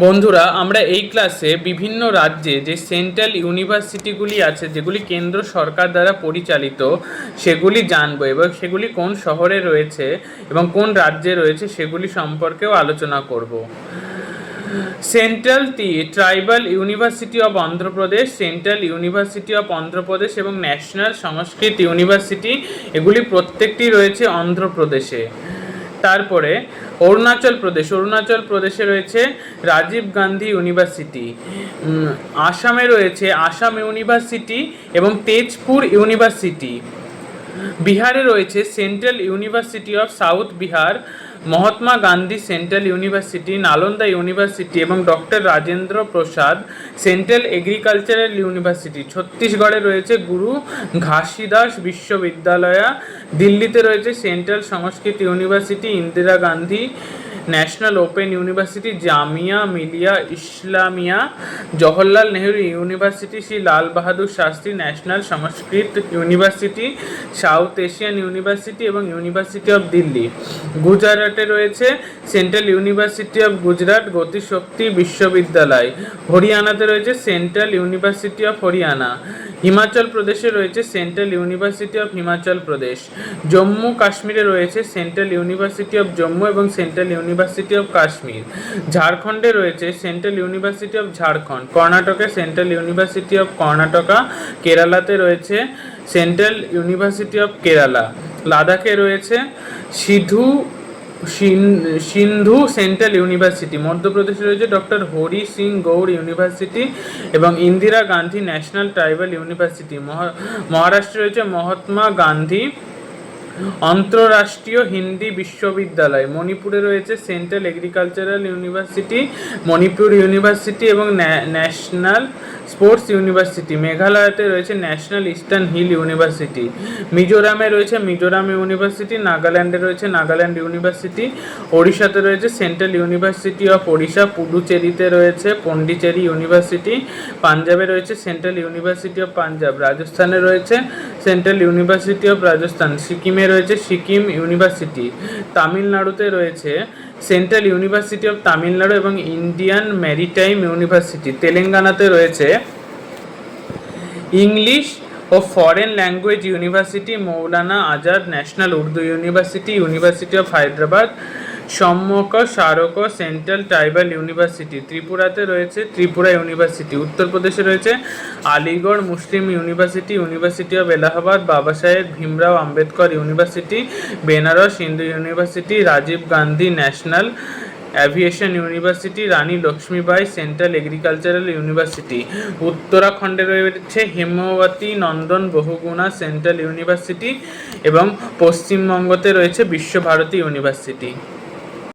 বন্ধুরা, আমরা এই ক্লাসে বিভিন্ন রাজ্যে যে সেন্ট্রাল ইউনিভার্সিটিগুলি আছে, যেগুলি কেন্দ্র সরকার দ্বারা পরিচালিত, সেগুলি জানবো এবং সেগুলি কোন শহরে রয়েছে এবং কোন রাজ্যে রয়েছে সেগুলি সম্পর্কেও আলোচনা করব। Central tribal university of Andhra Pradesh, central university of Andhra Pradesh এবং ন্যাশনাল সংস্কৃত ইউনিভার্সিটি, এগুলি প্রত্যেকটি রয়েছে অন্ধ্রপ্রদেশে। তারপরে অরুণাচল প্রদেশে রয়েছে রাজীব গান্ধী ইউনিভার্সিটি। আসামে রয়েছে আসাম ইউনিভার্সিটি এবং তেজপুর ইউনিভার্সিটি। বিহারে রয়েছে central university of south Bihar, Mahatma Gandhi central university, Nalanda university এবং doctor Rajendra Prasad central agricultural university. ছত্তিশগড়ে রয়েছে গুরু ঘাসিদাস বিশ্ববিদ্যালয়। দিল্লিতে রয়েছে central Sanskrit university, Indira Gandhi national open university, Jamia Millia Islamia, Jawaharlal Nehru university, Shri Lal Bahadur Shastri national Sanskrit university, south Asian university এবং ইউনিভার্সিটি অফ দিল্লি। গুজরাটে রয়েছে সেন্ট্রাল ইউনিভার্সিটি অফ গুজরাট গতিশক্তি বিশ্ববিদ্যালয়। হরিয়ানাতে রয়েছে central university of Haryana. Himachal প্রদেশে রয়েছে central university of Himachal Pradesh. Jammu কাশ্মীরে রয়েছে সেন্ট্রাল ইউনিভার্সিটি অফ জম্মু এবং সেন্ট্রাল ইউনিভার্সিটি অফ কাশ্মীর। ঝাড়খণ্ডে রয়েছে সেন্ট্রাল ইউনিভার্সিটি অফ ঝাড়খণ্ড। কর্ণাটকে সেন্ট্রাল ইউনিভার্সিটি অফ কর্ণাটকা। কেরালাতে রয়েছে সেন্ট্রাল ইউনিভার্সিটি অফ কেরালা। লাদাখে রয়েছে সিন্ধু সেন্ট্রাল ইউনিভার্সিটি। মধ্যপ্রদেশে রয়েছে ডক্টর হরি সিং গৌড় ইউনিভার্সিটি এবং Indira Gandhi national tribal university. মহারাষ্ট্রে রয়েছে মহাত্মা গান্ধী আন্তঃরাষ্ট্রীয় হিন্দি বিশ্ববিদ্যালয়। মণিপুরে রয়েছে central agricultural university, Manipur university এবং ন্যাশনাল স্পোর্টস ইউনিভার্সিটি। মেঘালয়তে রয়েছে ন্যাশনাল ইস্টার্ন হিল ইউনিভার্সিটি। মিজোরামে রয়েছে মিজোরাম ইউনিভার্সিটি। নাগাল্যান্ডে রয়েছে নাগাল্যান্ড ইউনিভার্সিটি। ওড়িশাতে রয়েছে সেন্ট্রাল ইউনিভার্সিটি অফ ওড়িশা। পুডুচেরিতে রয়েছে পন্ডিচেরি ইউনিভার্সিটি। পাঞ্জাবে রয়েছে সেন্ট্রাল ইউনিভার্সিটি অফ পাঞ্জাব। রাজস্থানে রয়েছে সেন্ট্রাল ইউনিভার্সিটি অফ রাজস্থান। সিকিমে রয়েছে সিকিম ইউনিভার্সিটি। তামিলনাড়ুতে রয়েছে সেন্ট্রাল ইউনিভার্সিটি অফ তামিলনাড়ু এবং ইন্ডিয়ান ম্যারিটাইম ইউনিভার্সিটি। তেলেঙ্গানাতে রয়েছে ইংলিশ ও foreign language university, Maulana Azad national Urdu university, university of Hyderabad, Sammakka Sarakka central tribal university. ত্রিপুরাতে রয়েছে ত্রিপুরা ইউনিভার্সিটি। উত্তরপ্রদেশে রয়েছে Aligarh Muslim university, university of Allahabad, Baba Saheb Bhimrao Ambedkar university, Banaras Hindu university, Rajiv Gandhi national aviation university, Rani Lakshmibai central agricultural university. উত্তরাখণ্ডে রয়েছে হেমাবতী নন্দন বহুগুণা সেন্ট্রাল ইউনিভার্সিটি এবং পশ্চিমবঙ্গতে রয়েছে বিশ্বভারতী ইউনিভার্সিটি।